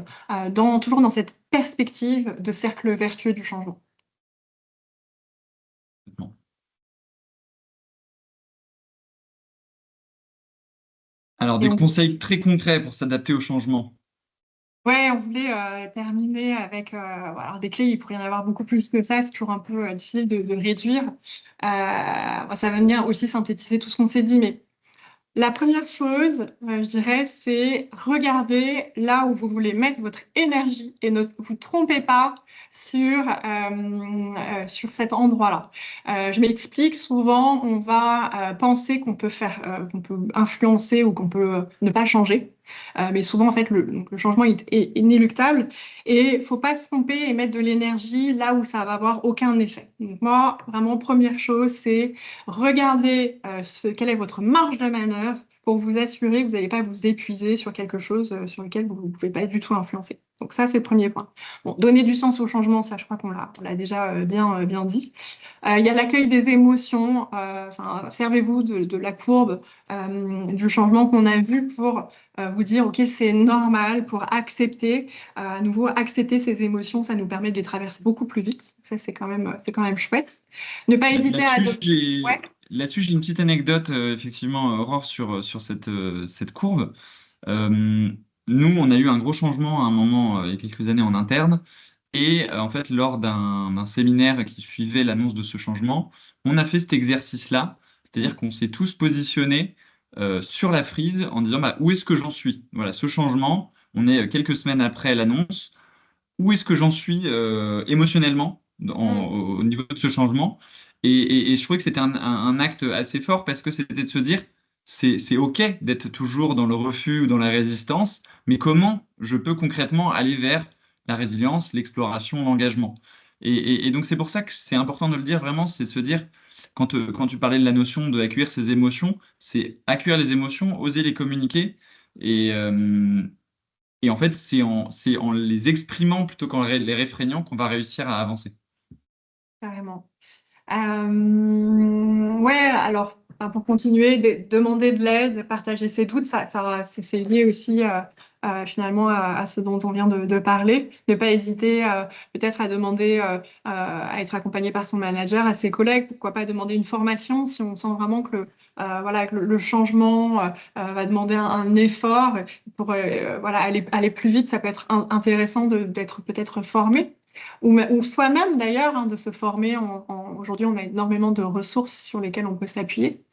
[SPEAKER 1] toujours dans cette perspective de cercle vertueux du changement.
[SPEAKER 2] Bon. Alors,
[SPEAKER 1] Et
[SPEAKER 2] des conseils très concrets pour s'adapter au changement.
[SPEAKER 1] ouais, on voulait terminer avec alors des clés, il pourrait y en avoir beaucoup plus que ça, c'est toujours un peu difficile de réduire. Ça va venir aussi synthétiser tout ce qu'on s'est dit, mais La première chose, je dirais, c'est regarder là où vous voulez mettre votre énergie et ne vous trompez pas sur cet endroit-là. Je m'explique, souvent on va penser qu'on peut influencer ou qu'on peut ne pas changer. Mais souvent, en fait, donc, le changement est inéluctable et il faut pas se tromper et mettre de l'énergie là où ça va avoir aucun effet. Donc moi, vraiment, première chose, c'est regardez quelle est votre marge de manœuvre pour vous assurer que vous n'allez pas vous épuiser sur quelque chose sur lequel vous ne pouvez pas du tout influencer. Donc ça, c'est le premier point. Bon, donner du sens au changement, ça, je crois on l'a déjà bien dit. Il y a l'accueil des émotions. Servez-vous de la courbe du changement qu'on a vu pour vous dire, OK, c'est normal, pour accepter, à nouveau, accepter ces émotions, ça nous permet de les traverser beaucoup plus vite. Ça, c'est quand même chouette. Ne pas hésiter à
[SPEAKER 2] Là-dessus,
[SPEAKER 1] adopter. Ouais.
[SPEAKER 2] j'ai une petite anecdote, effectivement, Aurore, sur cette courbe. Euh, Nous, on a eu un gros changement à un moment, il y a quelques années, en interne. Et en fait, lors d'un séminaire qui suivait l'annonce de ce changement, on a fait cet exercice-là, c'est-à-dire qu'on s'est tous positionnés sur la frise en disant bah, où est-ce que j'en suis? Voilà, ce changement, on est quelques semaines après l'annonce, où est-ce que j'en suis émotionnellement
[SPEAKER 1] Mm.
[SPEAKER 2] au niveau de ce changement? Et je trouvais que c'était un acte assez fort parce que c'était de se dire c'est OK d'être toujours dans le refus ou dans la résistance, mais comment je peux concrètement aller vers la résilience, l'exploration, l'engagement? Et donc c'est pour ça que c'est important de le dire vraiment, c'est de se dire, quand tu parlais de la notion de accueillir ses émotions, c'est accueillir les émotions, oser les communiquer. Et, euh, et en fait, c'est en les exprimant plutôt qu'en les réfrénant qu'on va réussir à avancer.
[SPEAKER 1] Carrément. Ouais, alors, pour continuer, demander de l'aide, partager ses doutes, c'est lié aussi finalement à ce dont on vient de parler. Ne pas hésiter peut-être à demander à être accompagné par son manager, à ses collègues, pourquoi pas demander une formation si on sent vraiment que, voilà, que le changement va demander un effort pour voilà, aller plus vite. Ça peut être intéressant d'être peut-être formé. Ou soi-même d'ailleurs, hein, de se former. Aujourd'hui, on a énormément de ressources sur lesquelles on peut s'appuyer.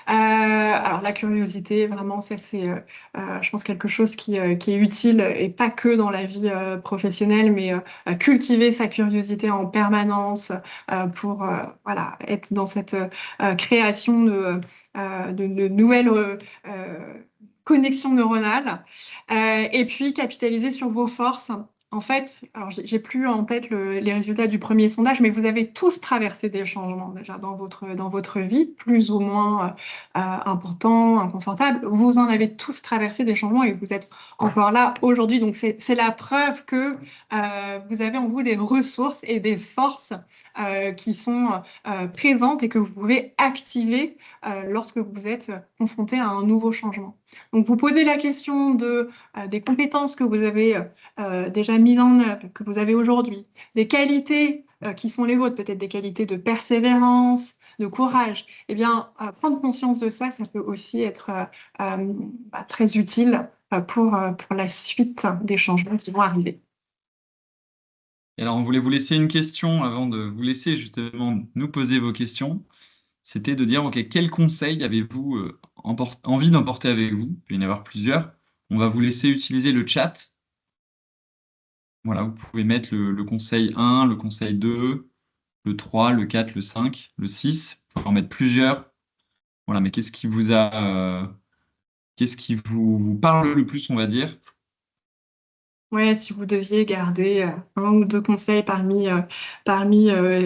[SPEAKER 1] Alors la curiosité, vraiment, ça c'est, je pense, quelque chose qui est utile et pas que dans la vie professionnelle, mais cultiver sa curiosité en permanence pour voilà, être dans cette création de nouvelles connexions neuronales. Et puis capitaliser sur vos forces. En fait, alors j'ai plus en tête les résultats du premier sondage, mais vous avez tous traversé des changements déjà dans votre vie, plus ou moins importants, inconfortables. Vous en avez tous traversé des changements et vous êtes encore là aujourd'hui. Donc c'est la preuve que vous avez en vous des ressources et des forces qui sont présentes et que vous pouvez activer lorsque vous êtes confronté à un nouveau changement. Donc vous posez la question des compétences que vous avez déjà mises en œuvre, que vous avez aujourd'hui, des qualités qui sont les vôtres, peut-être des qualités de persévérance, de courage. Eh bien, prendre conscience de ça, ça peut aussi être très utile pour la suite des changements qui vont arriver.
[SPEAKER 2] Et alors, on voulait vous laisser une question avant de vous laisser justement nous poser vos questions. C'était de dire, OK, quel conseil avez-vous envie d'emporter avec vous? Il peut y en avoir plusieurs. On va vous laisser utiliser le chat. Voilà, vous pouvez mettre le conseil 1, le conseil 2, le 3, le 4, le 5, le 6. Vous pouvez en mettre plusieurs. Voilà, mais qu'est-ce qui vous parle le plus, on va dire?
[SPEAKER 1] Ouais, si vous deviez garder un ou deux conseils parmi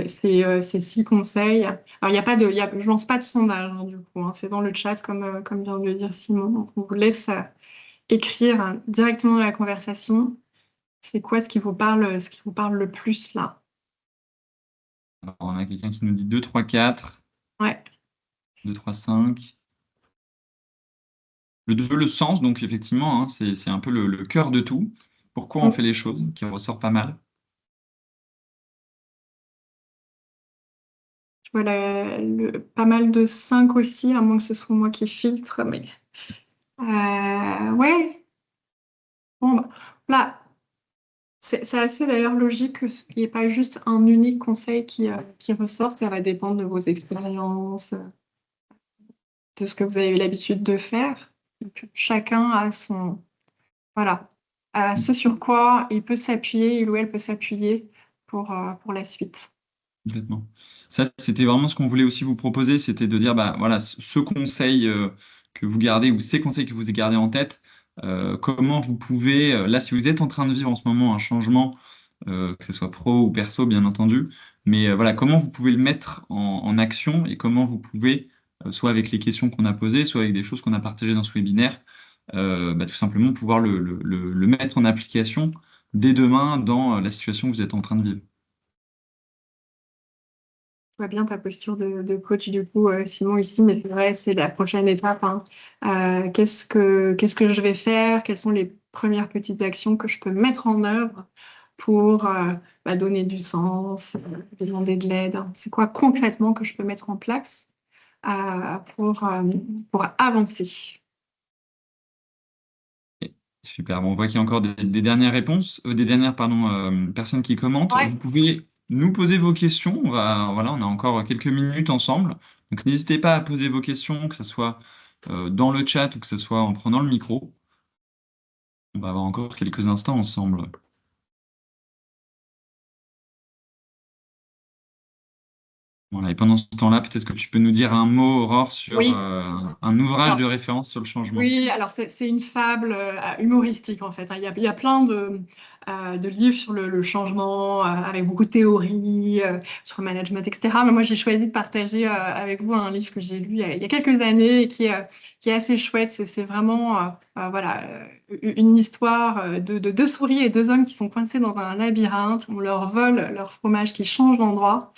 [SPEAKER 1] ces 6 conseils. Alors, il y a pas de, je lance pas de sondage hein, du coup, hein, c'est dans le chat comme vient de le dire Simon. Donc, on vous laisse écrire directement dans la conversation. C'est quoi ce qui vous parle le plus là?
[SPEAKER 2] Alors, on a quelqu'un qui nous dit 2, 3, 4,
[SPEAKER 1] Ouais.
[SPEAKER 2] 2, 3, 5. Le 2, le sens, donc effectivement, hein, c'est un peu le cœur de tout. Pourquoi on
[SPEAKER 1] Mm.
[SPEAKER 2] fait les choses, qui ressort pas mal.
[SPEAKER 1] Je vois pas mal de 5 aussi, à moins que ce soit moi qui filtre, mais ouais. Bon, bah, là. C'est assez d'ailleurs logique qu'il n'y ait pas juste un unique conseil qui ressorte, ça va dépendre de vos expériences, de ce que vous avez eu l'habitude de faire. Donc, chacun a voilà, à ce sur quoi il peut s'appuyer, il ou elle peut s'appuyer pour la suite.
[SPEAKER 2] Complètement. Ça, c'était vraiment ce qu'on voulait aussi vous proposer, c'était de dire, bah voilà, ce conseil que vous gardez ou ces conseils que vous gardez en tête, comment vous pouvez, là, si vous êtes en train de vivre en ce moment un changement, que ce soit pro ou perso, bien entendu, mais voilà, comment vous pouvez le mettre en action et comment vous pouvez, soit avec les questions qu'on a posées, soit avec des choses qu'on a partagées dans ce webinaire, bah, tout simplement pouvoir le mettre en application dès demain dans la situation que vous êtes en train de vivre.
[SPEAKER 1] Je vois bien ta posture de coach du coup, Simon, ici, mais c'est vrai, c'est la prochaine étape, hein. Qu'est-ce que je vais faire? Quelles sont les premières petites actions que je peux mettre en œuvre pour donner du sens, demander de l'aide, hein. C'est quoi concrètement que je peux mettre en place euh, pour, euh, pour avancer?
[SPEAKER 2] Super. Bon, on voit qu'il y a encore des dernières réponses, des dernières pardon, personnes qui commentent.
[SPEAKER 1] Ouais.
[SPEAKER 2] Vous pouvez nous poser vos questions. Voilà, on a encore quelques minutes ensemble. Donc n'hésitez pas à poser vos questions, que ce soit dans le chat ou que ce soit en prenant le micro. On va avoir encore quelques instants ensemble. Voilà, et pendant ce temps-là, peut-être que tu peux nous dire un mot, Aurore, sur
[SPEAKER 1] Oui.
[SPEAKER 2] un ouvrage
[SPEAKER 1] Alors,
[SPEAKER 2] de référence sur le changement.
[SPEAKER 1] oui, alors c'est une fable humoristique en fait, hein. Il y a plein de livres sur le changement, avec beaucoup de théories, sur le management, etc. Mais moi, j'ai choisi de partager avec vous un livre que j'ai lu il y a quelques années et qui est assez chouette. C'est vraiment voilà, une histoire de deux souris et deux hommes qui sont coincés dans un labyrinthe. On leur vole leur fromage qui change d'endroit.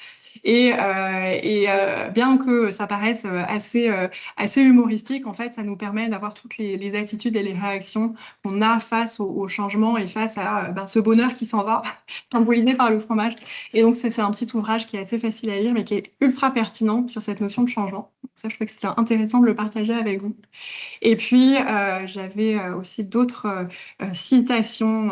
[SPEAKER 1] Bien que ça paraisse assez humoristique, en fait, ça nous permet d'avoir toutes les attitudes et les réactions qu'on a face au changement et face à ce bonheur qui s'en va, symbolisé par le fromage. Et donc, c'est un petit ouvrage qui est assez facile à lire, mais qui est ultra pertinent sur cette notion de changement. Donc ça, je trouvais que c'était intéressant de le partager avec vous. Et puis, j'avais aussi d'autres citations.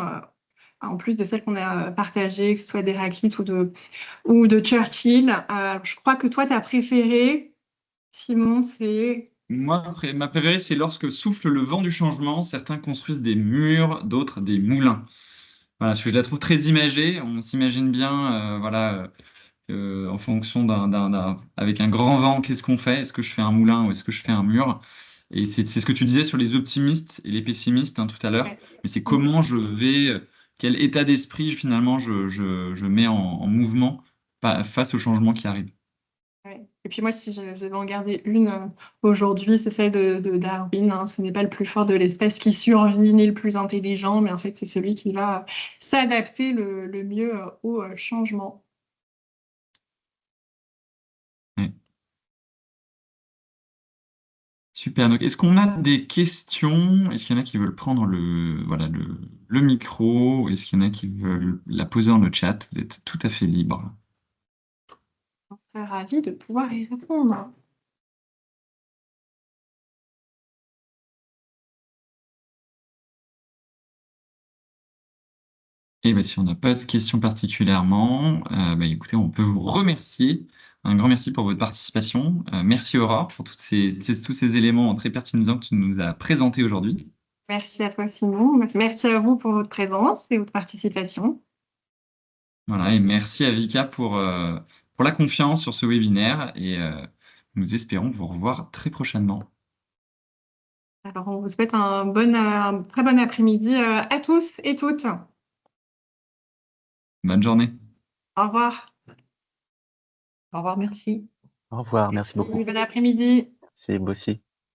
[SPEAKER 1] En plus de celles qu'on a partagées, que ce soit d'Héraclite ou de Churchill. Je crois que toi, ta préférée, Simon, c'est...
[SPEAKER 2] Moi, ma préférée, c'est lorsque souffle le vent du changement, certains construisent des murs, d'autres des moulins. Voilà, je la trouve très imagée. On s'imagine bien, voilà, en fonction avec un grand vent, qu'est-ce qu'on fait? Est-ce que je fais un moulin ou est-ce que je fais un mur? Et c'est ce que tu disais sur les optimistes et les pessimistes hein, tout à l'heure.
[SPEAKER 1] Ouais.
[SPEAKER 2] Mais c'est comment je vais, quel état d'esprit finalement je mets en mouvement face au changement qui arrive.
[SPEAKER 1] Ouais. Et puis moi, si je devais en garder une aujourd'hui, c'est celle de Darwin, hein. Ce n'est pas le plus fort de l'espèce qui survit, ni le plus intelligent, mais en fait, c'est celui qui va s'adapter le mieux au changement.
[SPEAKER 2] Ouais. Super. Donc, est-ce qu'on a des questions? Est-ce qu'il y en a qui veulent prendre voilà, le micro? Est-ce qu'il y en a qui veulent la poser dans le chat? Vous êtes tout à fait libre.
[SPEAKER 1] On serait ravis de pouvoir y répondre.
[SPEAKER 2] Et ben, si on n'a pas de questions particulièrement, bah, écoutez, on peut vous remercier. Un grand merci pour votre participation. Merci Aurore pour tous ces éléments très pertinents que tu nous as présentés aujourd'hui.
[SPEAKER 1] Merci à toi, Simon. Merci à vous pour votre présence et votre participation.
[SPEAKER 2] Voilà, et merci à Vika pour la confiance sur ce webinaire et nous espérons vous revoir très prochainement.
[SPEAKER 1] Alors, on vous souhaite un très bon après-midi à tous et toutes.
[SPEAKER 2] Bonne journée.
[SPEAKER 1] Au revoir.
[SPEAKER 4] Au revoir, merci.
[SPEAKER 3] Au revoir, merci
[SPEAKER 1] Merci,
[SPEAKER 3] beaucoup.
[SPEAKER 1] bon après-midi.
[SPEAKER 3] C'est Bossy.